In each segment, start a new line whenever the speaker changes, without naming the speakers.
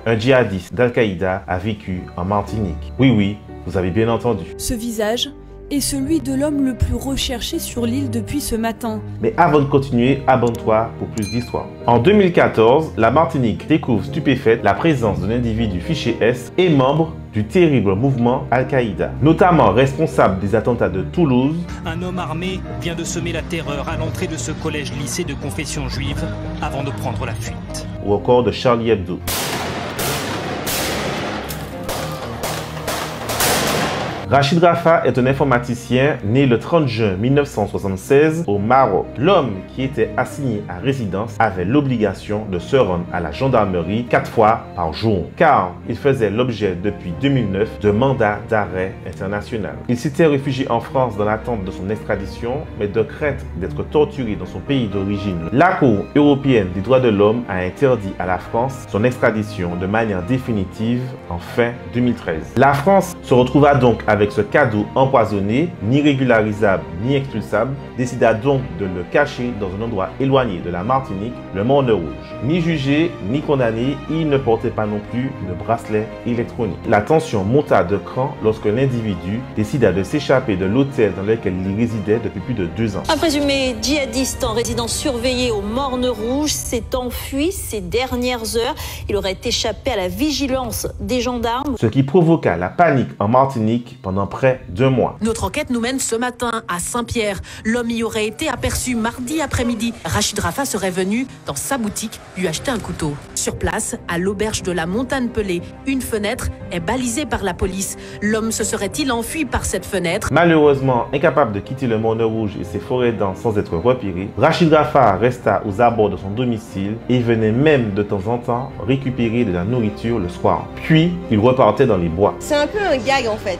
un djihadiste d'Al-Qaïda a vécu en Martinique. Oui, oui, vous avez bien entendu.
Ce visage est celui de l'homme le plus recherché sur l'île depuis ce matin.
Mais avant de continuer, abonne-toi pour plus d'histoires. En 2014, la Martinique découvre stupéfaite la présence d'un individu fiché S et membre du terrible mouvement Al-Qaïda, notamment responsable des attentats de Toulouse.
Un homme armé vient de semer la terreur à l'entrée de ce collège-lycée de confession juive avant de prendre la fuite.
Ou encore de Charlie Hebdo. Rachid Rafah est un informaticien né le 30 juin 1976 au Maroc. L'homme qui était assigné à résidence avait l'obligation de se rendre à la gendarmerie 4 fois par jour, car il faisait l'objet depuis 2009 de mandat d'arrêt international. Il s'était réfugié en France dans l'attente de son extradition, mais de crainte d'être torturé dans son pays d'origine. La Cour européenne des droits de l'homme a interdit à la France son extradition de manière définitive en fin 2013. La France se retrouva donc avec ce cadeau empoisonné, ni régularisable ni expulsable, décida donc de le cacher dans un endroit éloigné de la Martinique, le Morne Rouge. Ni jugé, ni condamné, il ne portait pas non plus de bracelet électronique. La tension monta de cran lorsque l'individu décida de s'échapper de l'hôtel dans lequel il résidait depuis plus de 2 ans.
Un présumé djihadiste en résidence surveillée au Morne Rouge s'est enfui ces dernières heures. Il aurait échappé à la vigilance des gendarmes.
Ce qui provoqua la panique en Martinique pendant près d'1 mois.
Notre enquête nous mène ce matin à Saint-Pierre. L'homme y aurait été aperçu mardi après-midi. Rachid Rafah serait venu dans sa boutique lui acheter un couteau. Sur place, à l'auberge de la Montagne-Pelée, une fenêtre est balisée par la police. L'homme se serait-il enfui par cette fenêtre?
Malheureusement, incapable de quitter le Morne Rouge et ses forêts denses sans être repéré, Rachid Rafah resta aux abords de son domicile et venait même de temps en temps récupérer de la nourriture le soir. Puis, il repartait dans les bois.
C'est un peu un gag en fait.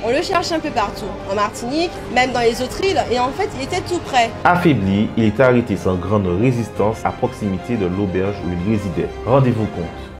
On le cherche un peu partout, en Martinique, même dans les autres îles, et en fait, il était tout près.
Affaibli, il est arrêté sans grande résistance à proximité de l'auberge où il résidait. Rendez-vous compte.